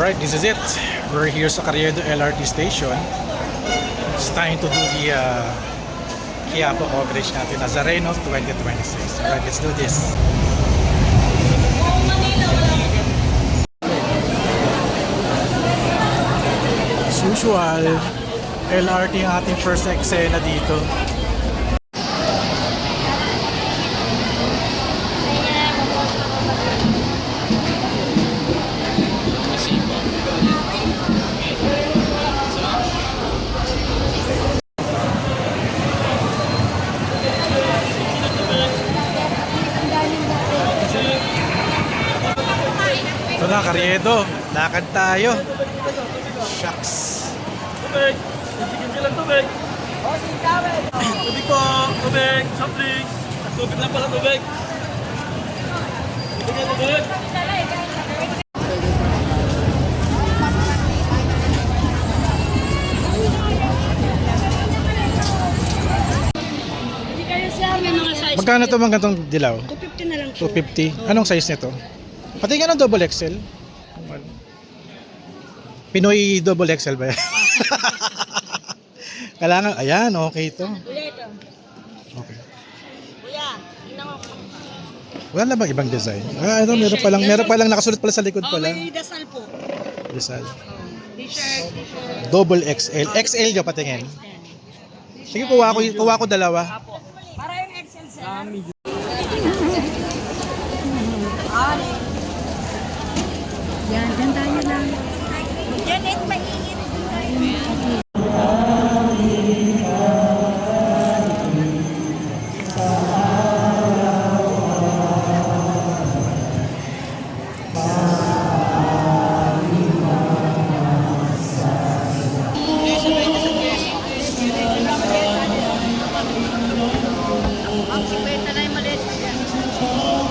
Alright, this is it. We're here sa Carriedo LRT station. It's time to do the Quiapo coverage natin, Nazareno 2026. Alright, let's do this. As usual, LRT ang ating first eksena dito. Ito na, Carriedo. Lakad tayo. Shucks. Tubig! Sige lang tubig! Tubig po! Tubig! Soft drinks! Tubig lang pala tubig! Tubig! Tubig! Magkano ito mga gantong dilaw? 250 na lang po. 250. Anong size nito? Pati nga ng double XL. Pinoy double XL ba yan? Kailangan, ayan, okay ito. Kuya ito. Okay. Kuya, tingnan mo. Wala na bang ibang design? Ito, meron palang nakasulat pala sa likod pala. May dasal po. Design. T-shirt, t-shirt. Double XL. XL nyo patingin. Sige, kuha ko dalawa. Para yung XL sir. Yan, ganda nyo lang. Yan, ito mainit. Ang 50 na yung maliit. Oh,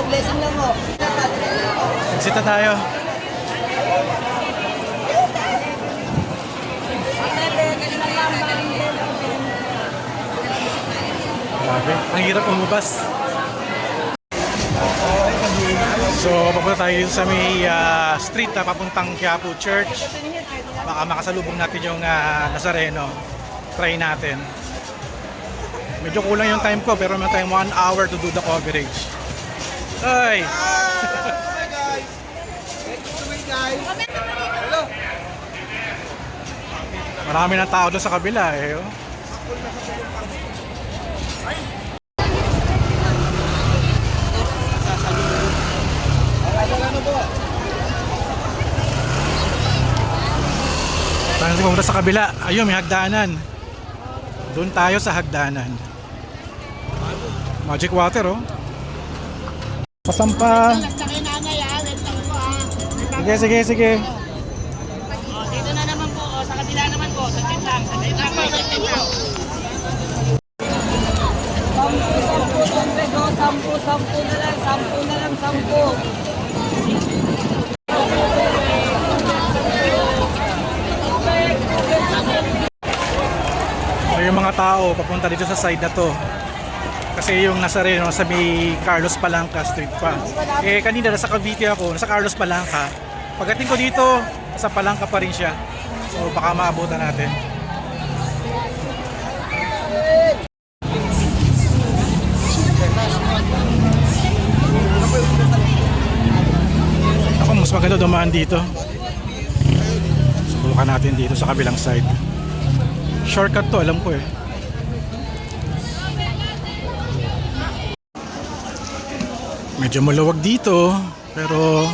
Blessing lang mo. exit na tayo. Grabe, ang hirap umubas. So, papunta tayo dito sa may street na papuntang Quiapo Church. Baka makasalubong natin yung Nazareno. Try natin. Medyo kulang yung time ko pero meron tayong 1 hour to do the coverage. Ay! Marami ng tao doon sa kabila eh. Oh. Tayo pumunta sa kabila. Ayun, may hagdanan. Doon tayo sa hagdanan. Magic water, oh. Pasampa. Sige. Dito na naman po, sa kabila naman po, sa tent lang, sa tent lang po, sa tent lang. 10 na lang, 10. Yung mga tao papunta dito sa side na to kasi yung Nazareno sa may Carlos Palanca Street pa. Eh kanina nasa Cavite ako, nasa Carlos Palanca. Pagdating ko dito, sa Palanca pa rin siya. So baka maabutan natin. Ako mas maganda dumaan dito. So Subukan natin dito sa kabilang side. Shortcut to, alam ko eh. Medyo maluwag dito, pero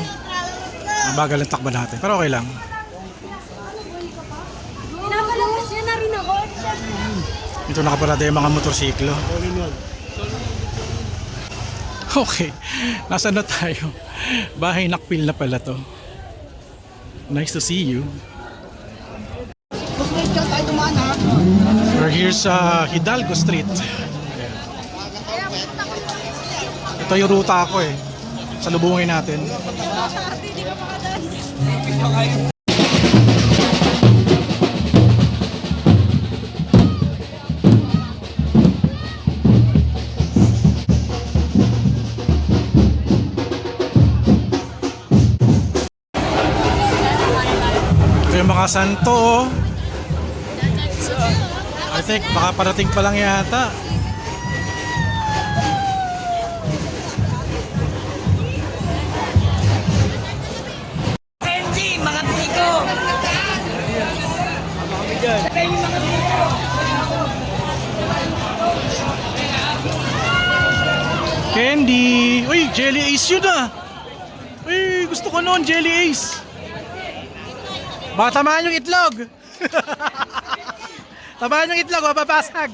mabagal ang takbo natin. Pero okay lang. Pinapalabas niya na rin ako. Ito nakaparada yung mga motorsiklo. Okay, nasa na tayo? Bahay Nakpil na pala to. Nice to see you. We're here sa Hidalgo Street. Ito yung ruta ko eh. Salubungin natin. Ito yung mga santo. I think baka parating pa lang yata. Candy! Uy, Jelly Ace yun ah! Uy, gusto ko noon, Jelly Ace! Baka tamaan yung itlog! Tamaan yung itlog, mapapasag!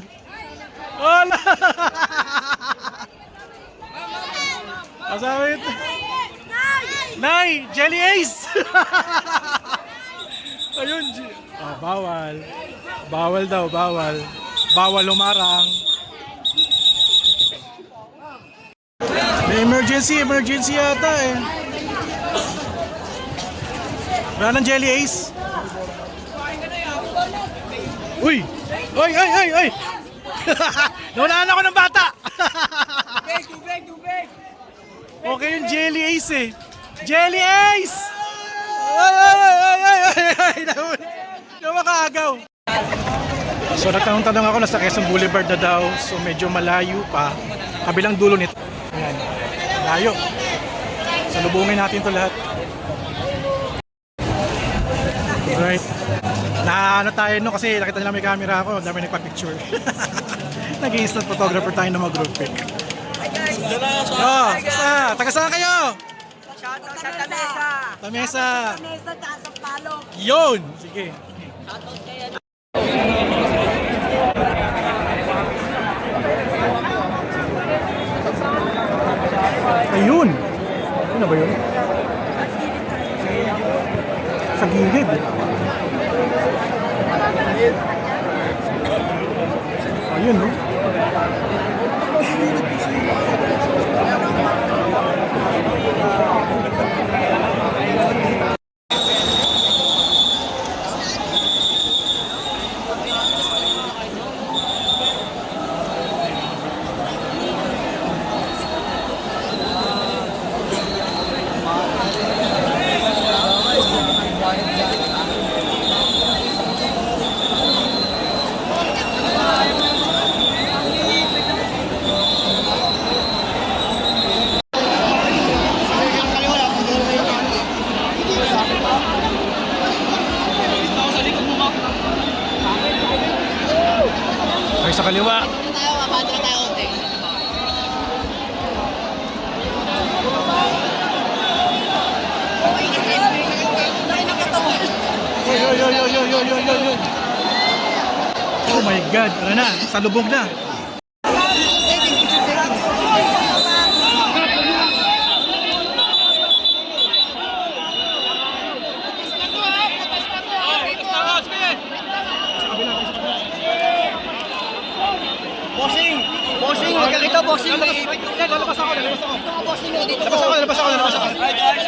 Wala! Asabi ito! Nay! Jelly Ace! Ayun! Bawal! Bawal daw, bawal! Bawal umarang! May emergency yata eh. Wala ng Jelly Ace. Uy! Oy! Nawalaan ako ng bata! Okay yung Jelly Ace eh. Jelly Ace! Ay! Hindi makaagaw. So nagtanong-tanong ako, nasa Quezon Boulevard na daw. So medyo malayo pa. Kabilang dulo nito. Ayan. Layo. Salubungin natin to lahat. Alright. Ano tayo no kasi nakita nila may camera ako. Dami nagpa-picture. Nag-instant photographer tayo na mag-group pic. Taga saan kayo? Shoutout sa Tamesa. Tamesa. Tamesa, tsaka sa Palok. Yun! Sige. Ayun! Ano ba yun? Sa gilid. Ayun, no? Ay, sa kaliwa. Oy. Oh my God, ano na, salubog na. Bossing, huwag ka rito, bossing. Lalabas ako. Bossing, dito Labas ako. Hi guys.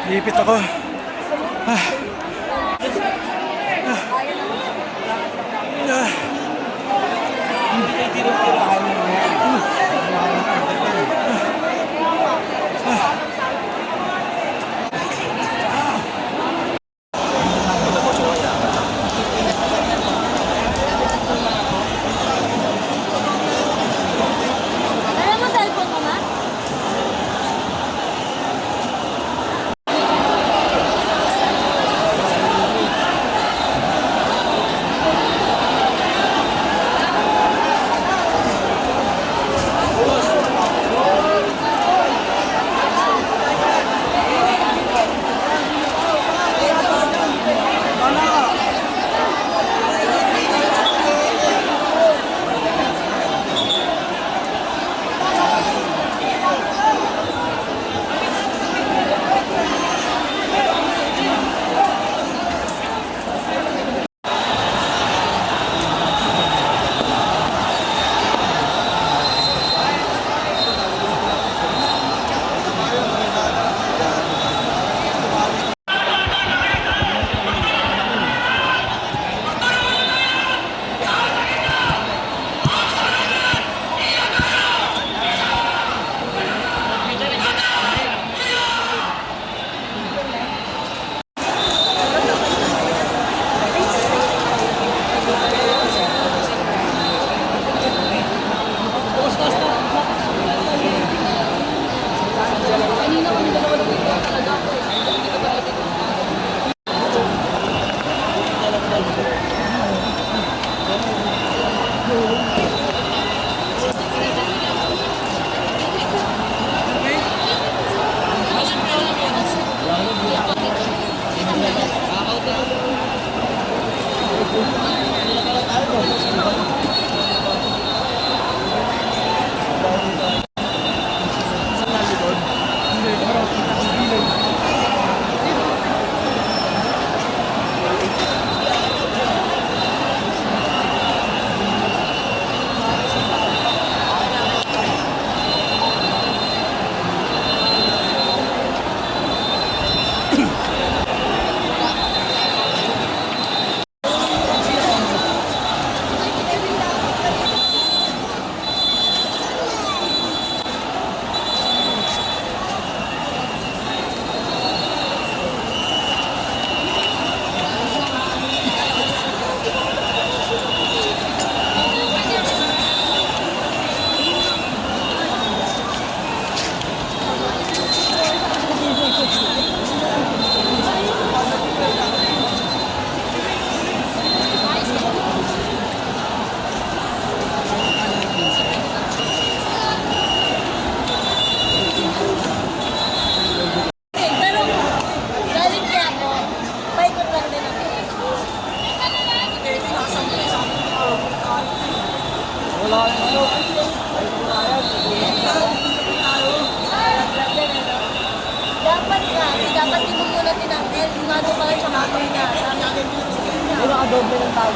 Ipit ako. Pero, galing kaya ako, paikot lang din ako. Dapat ka, dapat tinumulat din ang Mel, gumagawa pa rin siya matoy na. Ay, nakadoble ng tao.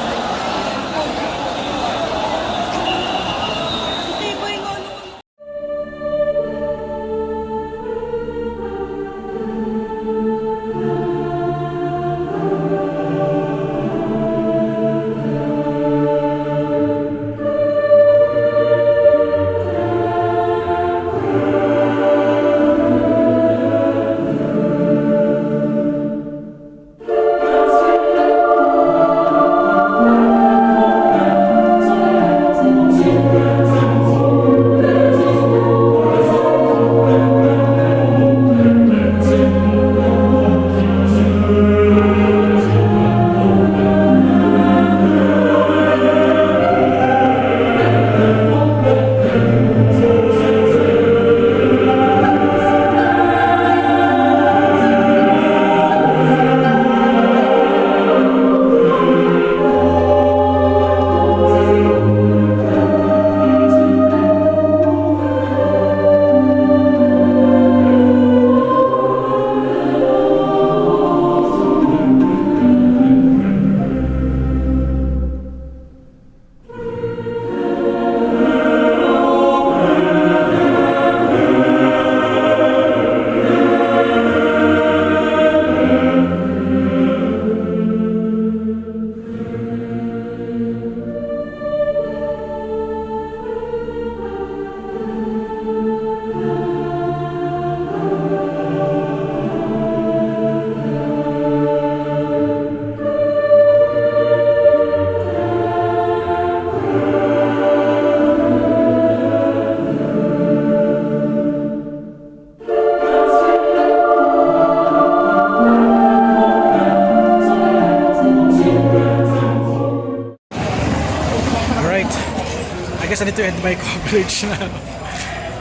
guess I need to end my coverage na.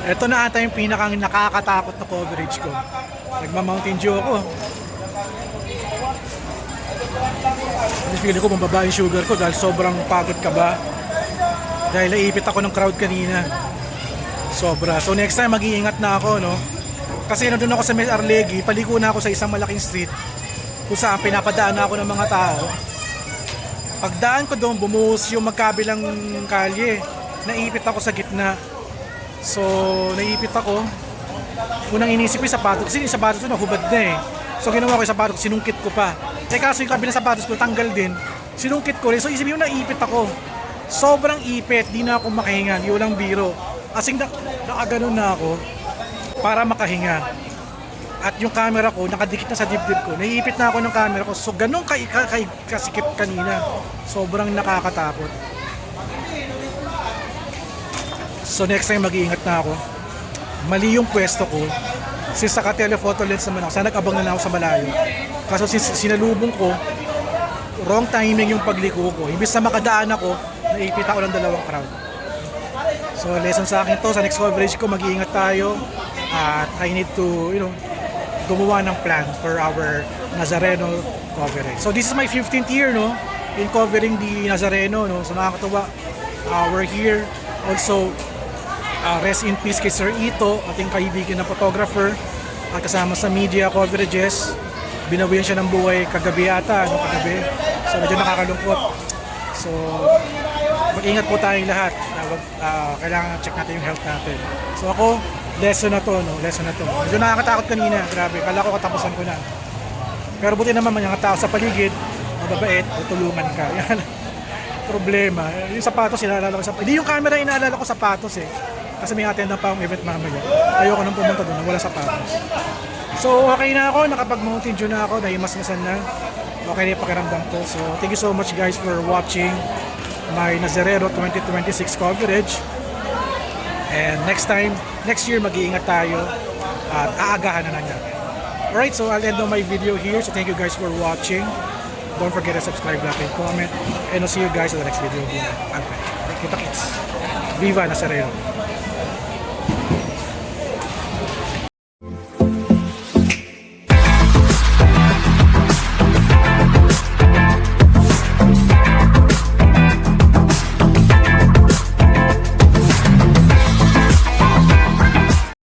Ito na ata yung pinakang nakakatakot na coverage ko. Nagma-Mountain Dew ako. Feeling ko mababa yung sugar ko dahil sobrang pagod ka ba. Dahil naipit ako ng crowd kanina. Sobra. So next time mag-iingat na ako, no? Kasi nandun ako sa May Arlegui, paliko na ako sa isang malaking street kung saan pinapadaan na ako ng mga tao. Pagdaan ko doon, bumuhos yung magkabilang kalye. Naipit ako sa gitna. So, naipit ako. Unang inisip ko yung sapatos, kasi yung sapatos ko nahubad na eh. So, ginawa ko yung sapatos, sinungkit ko pa. Eh kaso yung kabilang sapatos ko, tanggal din. Sinungkit ko rin. So, isipin mo, naipit ako. Sobrang ipit, di na ako makahinga. Di walang biro. Asing nakaganon na ako para makahinga. At yung camera ko, nakadikit na sa dibdib ko. Naiipit na ako ng camera ko. So, ganun kasikip kanina. Sobrang nakakatakot. So, next time mag-iingat na ako. Mali yung pwesto ko. Since naka-telephoto lens naman ako, sana nag-abang na lang ako sa malayo. Kaso sinalubong ko, wrong timing yung pagliko ko. Imbis na makadaan ako, naipit ako ng dalawang crowd. So, lesson sa akin to, sa next coverage ko, mag-iingat tayo. At I need to, gumawa ng plan for our Nazareno coverage. So this is my 15th year, no, in covering the Nazareno, no. So nakakatuwa. We're here. Also, rest in peace kay Sir Ito, ating kaibigan na photographer, at kasama sa media coverages. Binawian siya ng buhay kagabi ata, no, kagabi. So medyo nakakalungkot. So mag-ingat po tayong lahat. Kailangan check natin yung health natin. So ako, lesson na to, no? Lesson na to. Medyo nakakatakot kanina, grabe. Kala ko katapusan ko na. Pero buti naman mga tao sa paligid, mababait, tutulungan ka. Yan. Problema. Yung sapatos, inaalala ko sapatos. Hindi yung camera, inaalala ko sapatos eh. Kasi may attend na pa ang event mamaya. Ayoko nang pumunta doon, wala sapatos. So okay na ako, nakapag-Mountain Dew na ako, nahimasmasan na. Okay na yung pakiramdam ko. So thank you so much guys for watching my Nazareno 2026 coverage. And next year mag-iingat tayo at aagahan na lang natin. Alright, so I'll end on my video here. So thank you guys for watching. Don't forget to subscribe, like, and comment. And I'll see you guys in the next video. Okay, kita kits. Viva Nazareno!